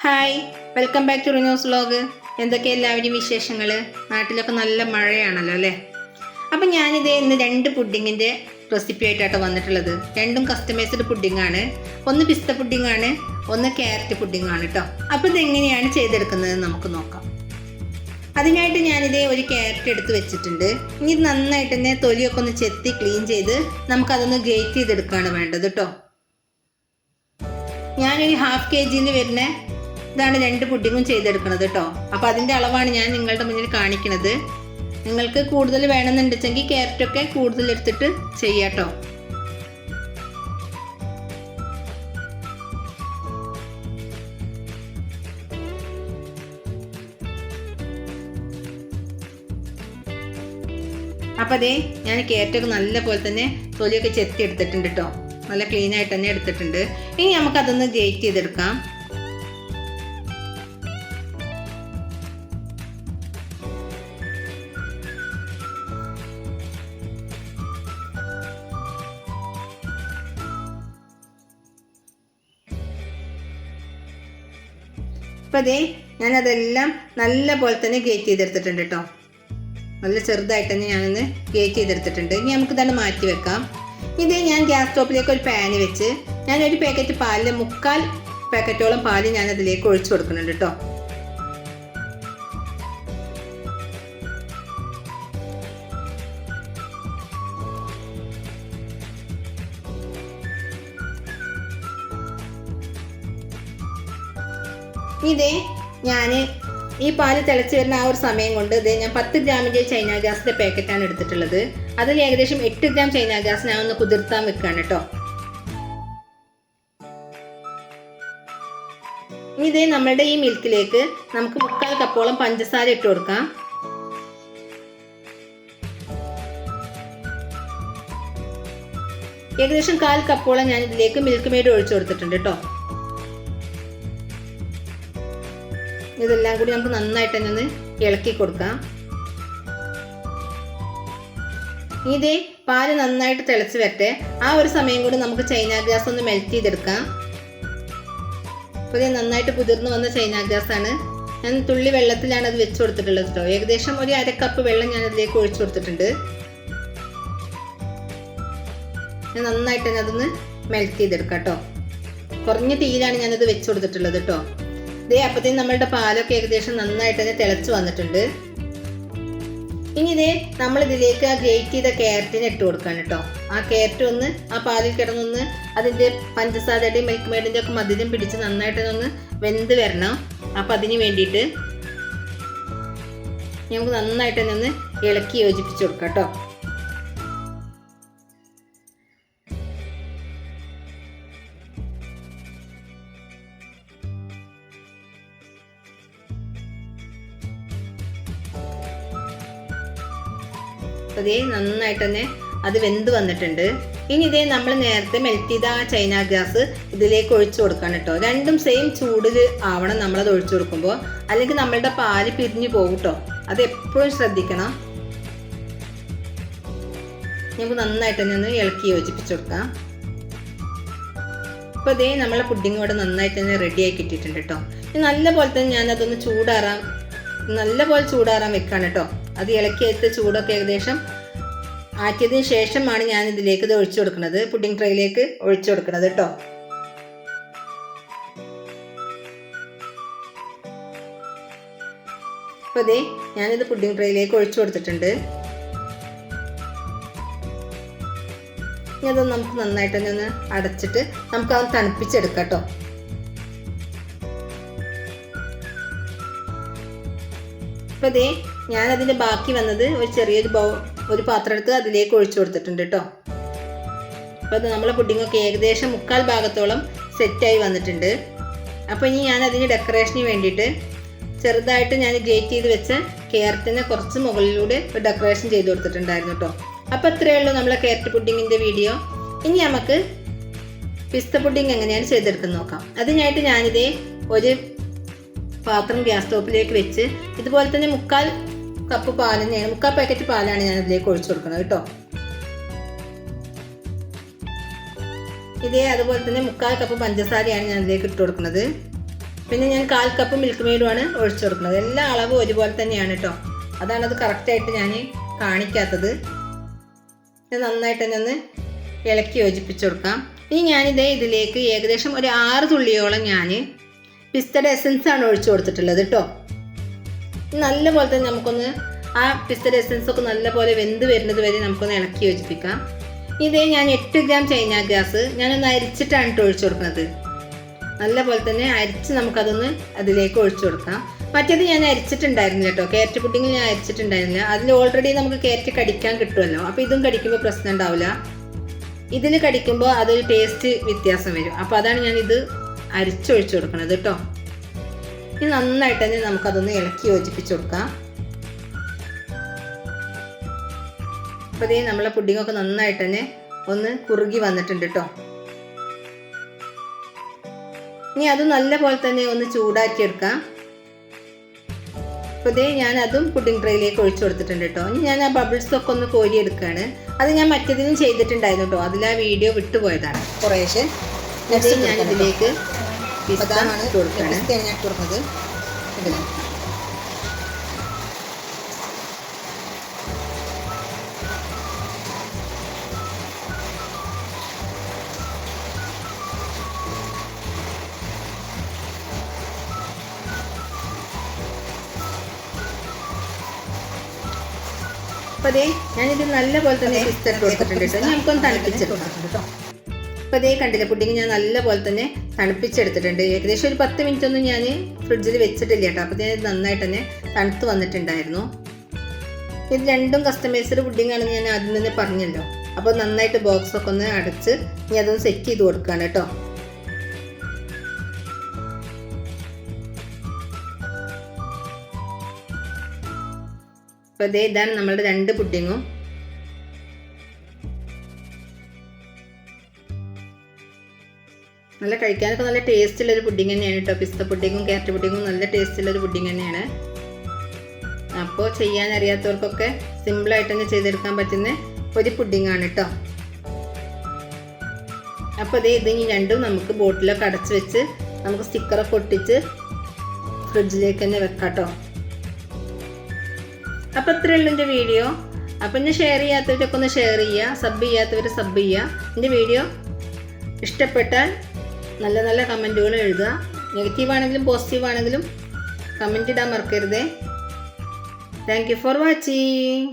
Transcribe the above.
Hi, welcome back to Rino's vlog. എന്തൊക്കെ എല്ലാവരും വിശേഷങ്ങൾ? നാട്ടിലൊക്കെ നല്ല മഴയാണല്ലോ അല്ലേ? അപ്പം ഞാനിത് ഇന്ന് 2 പുഡിങ്ങിൻ്റെ റെസിപ്പി ആയിട്ടാണ് വന്നിട്ടുള്ളത്. രണ്ടും കസ്റ്റമൈസ്ഡ് പുഡിങ്ങാണ്. ഒന്ന് പിസ്ത പുഡിങ്ങാണ്, ഒന്ന് ക്യാരറ്റ് പുഡിങ്ങാണ് കേട്ടോ. അപ്പോൾ ഇതെങ്ങനെയാണ് ചെയ്തെടുക്കുന്നത് നമുക്ക് നോക്കാം. അതിനായിട്ട് ഞാനിത് ഒരു ക്യാരറ്റ് എടുത്ത് വെച്ചിട്ടുണ്ട്. ഇനി ഇത് നന്നായിട്ട് തന്നെ തൊലിയൊക്കെ ഒന്ന് ചെത്തി ക്ലീൻ ചെയ്ത് നമുക്കതൊന്ന് ഗ്രേറ്റ് ചെയ്തെടുക്കുകയാണ് വേണ്ടത് കേട്ടോ. ഞാനൊരു 1/2 kg വരുന്ന ഇതാണ് 2 പുഡിങ്ങും ചെയ്തെടുക്കുന്നത് കേട്ടോ. അപ്പോൾ അതിൻ്റെ അളവാണ് ഞാൻ നിങ്ങളുടെ മുന്നിൽ കാണിക്കുന്നത്. നിങ്ങൾക്ക് കൂടുതൽ വേണമെന്നുണ്ടെങ്കിൽ ക്യാരറ്റൊക്കെ കൂടുതൽ എടുത്തിട്ട് ചെയ്യാം കേട്ടോ. അപ്പോൾ അതേ ഞാൻ ക്യാരറ്റൊക്കെ നല്ല പോലെ തന്നെ തൊലിയൊക്കെ ചെത്തി എടുത്തിട്ടുണ്ട് കേട്ടോ. നല്ല ക്ലീൻ ആയിട്ട് തന്നെ എടുത്തിട്ടുണ്ട്. ഇനി നമുക്കതൊന്ന് ഗ്രേറ്റ് ചെയ്തെടുക്കാം. അപ്പോൾ അതേ ഞാനതെല്ലാം നല്ല പോലെ തന്നെ ഗ്രേറ്റ് ചെയ്തെടുത്തിട്ടുണ്ട് കേട്ടോ. നല്ല ചെറുതായിട്ട് തന്നെ ഞാനൊന്ന് ഗ്രേറ്റ് ചെയ്തെടുത്തിട്ടുണ്ട്. ഇനി നമുക്കിതാണ് മാറ്റി വെക്കാം. ഇത് ഞാൻ ഗ്യാസ് സ്റ്റോപ്പിലേക്ക് ഒരു പാന് വെച്ച് ഞാനൊരു പാക്കറ്റ് പാലിൽ 3/4 പാക്കറ്റോളം പാല് ഞാനതിലേക്ക് ഒഴിച്ചു കൊടുക്കുന്നുണ്ട് കേട്ടോ. ഇതേ ഞാൻ ഈ പാല് തിളച്ച് വരുന്ന ആ ഒരു സമയം കൊണ്ട് ഇതേ ഞാൻ 10 ഗ്രാമിൻ്റെ ചൈന ഗ്യാസിൻ്റെ പാക്കറ്റാണ് എടുത്തിട്ടുള്ളത്. അതിൽ ഏകദേശം 8 ഗ്രാം ചൈന ഗ്യാസ് ഞാൻ ഒന്ന് കുതിർത്താൻ വെക്കുകയാണ് കേട്ടോ. ഇതേ നമ്മളുടെ ഈ മിൽക്കിലേക്ക് നമുക്ക് 3/4 കപ്പോളം പഞ്ചസാര ഇട്ട് കൊടുക്കാം. ഏകദേശം 1/4 കപ്പോളം ഞാൻ ഇതിലേക്ക് മിൽക്ക് മെയ്ഡ് ഒഴിച്ചു കൊടുത്തിട്ടുണ്ട് കേട്ടോ. ഇതെല്ലാം കൂടി നമുക്ക് നന്നായിട്ട് തന്നെ ഒന്ന് ഇളക്കി കൊടുക്കാം. ഇതേ പാല് നന്നായിട്ട് തിളച്ച് വരട്ടെ. ആ ഒരു സമയം കൂടി നമുക്ക് ചൈന ഗ്യാസ് ഒന്ന് മെൽറ്റ് ചെയ്തെടുക്കാം. അപ്പോൾ ഇത് നന്നായിട്ട് കുതിർന്ന് വന്ന ചൈന ഗ്യാസ് ആണ്. ഞാൻ തുള്ളി വെള്ളത്തിലാണ് അത് വെച്ച് കൊടുത്തിട്ടുള്ളത് കേട്ടോ. ഏകദേശം ഒരു 1/2 കപ്പ് വെള്ളം ഞാൻ അതിലേക്ക് ഒഴിച്ചു കൊടുത്തിട്ടുണ്ട്. ഞാൻ നന്നായിട്ട് തന്നെ അതൊന്ന് മെൽറ്റ് ചെയ്തെടുക്കാം കേട്ടോ. കുറഞ്ഞ തീയിലാണ് ഞാനത് വെച്ച് കൊടുത്തിട്ടുള്ളത് കേട്ടോ. ഇതേ അപ്പത്തേനും നമ്മളുടെ പാലൊക്കെ ഏകദേശം നന്നായിട്ട് തന്നെ തിളച്ച് വന്നിട്ടുണ്ട്. ഇനി ഇതേ നമ്മളിതിലേക്ക് ആ ഗ്രേറ്റ് ചെയ്ത ക്യാരറ്റിനെ ഇട്ട് കൊടുക്കാൻ കേട്ടോ. ആ ക്യാരറ്റ് ഒന്ന് ആ പാലിൽ കിടന്നൊന്ന് അതിൻ്റെ പഞ്ചസാരയുടെയും മിൽക്ക് മെയ്ഡിൻ്റെ ഒക്കെ മധുരം പിടിച്ച് നന്നായിട്ടൊന്ന് വെന്ത് വരണം. അപ്പം അതിന് വേണ്ടിയിട്ട് നമുക്ക് നന്നായിട്ട് തന്നെ ഒന്ന് ഇളക്കി യോജിപ്പിച്ച് കൊടുക്കാം കേട്ടോ. അതേ നന്നായിട്ട് തന്നെ അത് വെന്ത് വന്നിട്ടുണ്ട്. ഇനി ഇതേ നമ്മൾ നേരത്തെ മെൽറ്റ് ചെയ്ത ആ ചൈന ഗ്യാസ് ഇതിലേക്ക് ഒഴിച്ചു കൊടുക്കണം കേട്ടോ. രണ്ടും സെയിം ചൂടിൽ ആവണം നമ്മളത് ഒഴിച്ചു കൊടുക്കുമ്പോൾ, അല്ലെങ്കിൽ നമ്മളുടെ പാല് പിരിഞ്ഞു പോകും കേട്ടോ. അത് എപ്പോഴും ശ്രദ്ധിക്കണം. നമുക്ക് നന്നായിട്ട് തന്നെ ഒന്ന് ഇളക്കി യോജിപ്പിച്ച് കൊടുക്കാം. അപ്പോൾ ഇതേ നമ്മളെ പുഡിങ് ഇവിടെ നന്നായിട്ട് തന്നെ റെഡി ആക്കി ഇട്ടിട്ടുണ്ട് കേട്ടോ. നല്ല പോലെ തന്നെ ഞാനതൊന്ന് നല്ല പോലെ ചൂടാറാൻ വെക്കാണ് കേട്ടോ. അത് ഇളക്കി വെച്ച ചൂടൊക്കെ ഏകദേശം ആക്കിയതിന് ശേഷമാണ് ഞാൻ ഇതിലേക്ക് ഇത് ഒഴിച്ചു കൊടുക്കുന്നത്. പുഡിംഗ് ട്രേയിലേക്ക് ഒഴിച്ചു കൊടുക്കുന്നത് കേട്ടോ. അപ്പോൾ അതെ ഞാനിത് പുഡിംഗ് ട്രേയിലേക്ക് ഒഴിച്ചു കൊടുത്തിട്ടുണ്ട്. ഇനി അതൊന്ന് നമുക്ക് നന്നായിട്ട് തന്നെ ഒന്ന് അടച്ചിട്ട് നമുക്കത് തണുപ്പിച്ചെടുക്കാം കേട്ടോ. അപ്പോൾ അതേ ഞാനതിൻ്റെ ബാക്കി വന്നത് ഒരു ചെറിയൊരു ഒരു പാത്രം എടുത്ത് അതിലേക്ക് ഒഴിച്ചു കൊടുത്തിട്ടുണ്ട് കേട്ടോ. അപ്പോൾ അത് നമ്മളെ പുഡിങ്ങൊക്കെ ഏകദേശം 3/4 ഭാഗത്തോളം സെറ്റായി വന്നിട്ടുണ്ട്. അപ്പോൾ ഇനി ഞാൻ അതിന് ഡെക്കറേഷന് വേണ്ടിയിട്ട് ചെറുതായിട്ട് ഞാൻ ഗ്രേറ്റ് ചെയ്ത് വെച്ച ക്യാരറ്റിനെ കുറച്ച് മുകളിലൂടെ ഒരു ഡെക്കറേഷൻ ചെയ്ത് കൊടുത്തിട്ടുണ്ടായിരുന്നു കേട്ടോ. അപ്പോൾ ഇത്രയേ ഉള്ളൂ നമ്മളെ ക്യാരറ്റ് പുഡിങ്ങിൻ്റെ വീഡിയോ. ഇനി നമുക്ക് പിസ്ത പുഡിങ് എങ്ങനെയാണ് ചെയ്തെടുക്കുന്നത് നോക്കാം. അതിനായിട്ട് ഞാനിതേ ഒരു പാത്രം ഗ്യാസ് സ്റ്റോപ്പിലേക്ക് വെച്ച് ഇതുപോലെ തന്നെ 3/4 കപ്പ് പാൽ തന്നെയാണ്, 3/4 പാക്കറ്റ് പാലാണ് ഞാൻ ഇതിലേക്ക് ഒഴിച്ചു കൊടുക്കുന്നത് കേട്ടോ. ഇതേ അതുപോലെ തന്നെ 3/4 കപ്പ് പഞ്ചസാരയാണ് ഞാൻ ഇതിലേക്ക് ഇട്ട് കൊടുക്കുന്നത്. പിന്നെ ഞാൻ 1/4 കപ്പ് മിൽക്ക് മെയ്ഡുമാണ് ഒഴിച്ചു കൊടുക്കുന്നത്. എല്ലാ അളവും ഒരുപോലെ തന്നെയാണ് കേട്ടോ. അതാണത് കറക്റ്റായിട്ട് ഞാൻ കാണിക്കാത്തത്. ഇത് നന്നായിട്ട് തന്നെ ഒന്ന് ഇളക്കി യോജിപ്പിച്ച് കൊടുക്കാം. ഇനി ഇതിലേക്ക് ഏകദേശം ഒരു 6 തുള്ളിയോളം ഞാൻ പിസ്തയുടെ എസൻസ് ആണ് ഒഴിച്ചു കൊടുത്തിട്ടുള്ളത് കേട്ടോ. നല്ലപോലെ തന്നെ നമുക്കൊന്ന് ആ പിസ്തയുടെ എസൻസ് ഒക്കെ നല്ലപോലെ വെന്ത് വരുന്നത് വരെ നമുക്കൊന്ന് ഇളക്കി യോജിപ്പിക്കാം. ഞാൻ 8 ഗ്രാം ചൈന ഗ്രാസ് ഞാനൊന്ന് അരിച്ചിട്ടാണ് ഒഴിച്ചു കൊടുക്കുന്നത്. നല്ലപോലെ തന്നെ അരിച്ച് നമുക്കതൊന്ന് അതിലേക്ക് ഒഴിച്ചു കൊടുക്കാം. മറ്റേത് ഞാൻ അരിച്ചിട്ടുണ്ടായിരുന്നില്ല കേട്ടോ. ക്യാരറ്റ് പുഡിങ്ങിൽ ഞാൻ അരിച്ചിട്ടുണ്ടായിരുന്നില്ല. അതിൽ ഓൾറെഡി നമുക്ക് ക്യാരറ്റ് കടിക്കാൻ കിട്ടുമല്ലോ. അപ്പോൾ ഇതും കടിക്കുമ്പോൾ പ്രശ്നം ഉണ്ടാവില്ല. ഇതിൽ കടിക്കുമ്പോൾ അതൊരു ടേസ്റ്റ് വ്യത്യാസം വരും. അപ്പോൾ അതാണ് ഞാനിത് അരിച്ചൊഴിച്ചു കൊടുക്കുന്നത് കേട്ടോ. ഇനി നന്നായിട്ട് തന്നെ നമുക്കതൊന്ന് ഇളക്കി യോജിപ്പിച്ച് കൊടുക്കാം. അപ്പോൾ നമ്മളെ പുഡിങ്ങൊക്കെ നന്നായിട്ട് തന്നെ ഒന്ന് കുറുകി വന്നിട്ടുണ്ട് കേട്ടോ. ഇനി അത് നല്ലപോലെ തന്നെ ഒന്ന് ചൂടാക്കി എടുക്കാം. അപ്പോൾ ഞാൻ അതും പുഡിംഗ് ട്രേയിലേക്ക് ഒഴിച്ചു കൊടുത്തിട്ടുണ്ട് കേട്ടോ. ഇനി ഞാൻ ആ ബബിൾസൊക്കെ ഒന്ന് കോരിയെടുക്കുകയാണ്. അത് ഞാൻ മറ്റേതിലും ചെയ്തിട്ടുണ്ടായിരുന്നു കേട്ടോ. അതിൽ ആ വീഡിയോ വിട്ടുപോയതാണ് കുറേശ്ശെ. ഞാൻ ഇതിലേക്ക് പിസ്തയാണ് കൊടുക്കുന്നത്. അപ്പോൾ ഞാനിത് നല്ലപോലെ തന്നെ പിസ്ത ഇട്ട് കൊടുത്തിട്ടുണ്ട് കേട്ടോ. നമുക്കൊന്ന് തണുപ്പിച്ചെടുക്കാം കേട്ടോ. അപ്പോൾ കണ്ടില്ല, പുഡിങ് ഞാൻ നല്ലപോലെ തന്നെ തണുപ്പിച്ചെടുത്തിട്ടുണ്ട്. ഏകദേശം ഒരു 10 മിനിറ്റ് ഒന്നും ഞാൻ ഫ്രിഡ്ജിൽ വെച്ചിട്ടില്ല കേട്ടോ. അപ്പോൾ ഇത് നന്നായിട്ട് തന്നെ തണുത്ത് വന്നിട്ടുണ്ടായിരുന്നു. ഇത് രണ്ടും കസ്റ്റമൈസ്ഡ് പുഡിങ് ആണെന്ന് ഞാൻ ആദ്യം തന്നെ പറഞ്ഞല്ലോ. അപ്പോൾ നന്നായിട്ട് ബോക്സൊക്കെ ഒന്ന് അടച്ച് ഇനി അതൊന്ന് സെറ്റ് ചെയ്ത് കൊടുക്കുകയാണ് കേട്ടോ. അപ്പോൾ ഇതാണ് നമ്മളുടെ 2 പുഡിങ്ങും. നല്ല കഴിക്കാനൊക്കെ നല്ല ടേസ്റ്റുള്ളൊരു പുഡിങ് തന്നെയാണ് കേട്ടോ. പിസ്ത പുഡിങ്ങും ക്യാരറ്റ് പുഡിങ്ങും നല്ല ടേസ്റ്റുള്ളൊരു പുഡിങ് തന്നെയാണ്. അപ്പോൾ ചെയ്യാൻ അറിയാത്തവർക്കൊക്കെ സിമ്പിളായിട്ട് തന്നെ ചെയ്തെടുക്കാൻ പറ്റുന്ന ഒരു പുഡിങ്ങാണ് കേട്ടോ. അപ്പോൾ ഇത് ഈ രണ്ടും നമുക്ക് ബോട്ടിലൊക്കെ അടച്ച് വെച്ച് നമുക്ക് സ്റ്റിക്കറൊക്കെ ഒട്ടിച്ച് ഫ്രിഡ്ജിലേക്ക് തന്നെ വെക്കാം കേട്ടോ. അപ്പോൾ ഇത്രയേ ഉള്ളൂ എൻ്റെ വീഡിയോ. അപ്പോൾ എന്നെ ഷെയർ ചെയ്യാത്തവരൊക്കെ ഒന്ന് ഷെയർ ചെയ്യുക, സബ് ചെയ്യാത്തവർ സബ് ചെയ്യുക. എൻ്റെ വീഡിയോ ഇഷ്ടപ്പെട്ടാൽ നല്ല നല്ല കമൻറ്റുകൾ എഴുതുക. നെഗറ്റീവ് ആണെങ്കിലും പോസിറ്റീവ് ആണെങ്കിലും കമൻറ്റ് ഇടാൻ മറക്കരുതേ. Thank you for watching.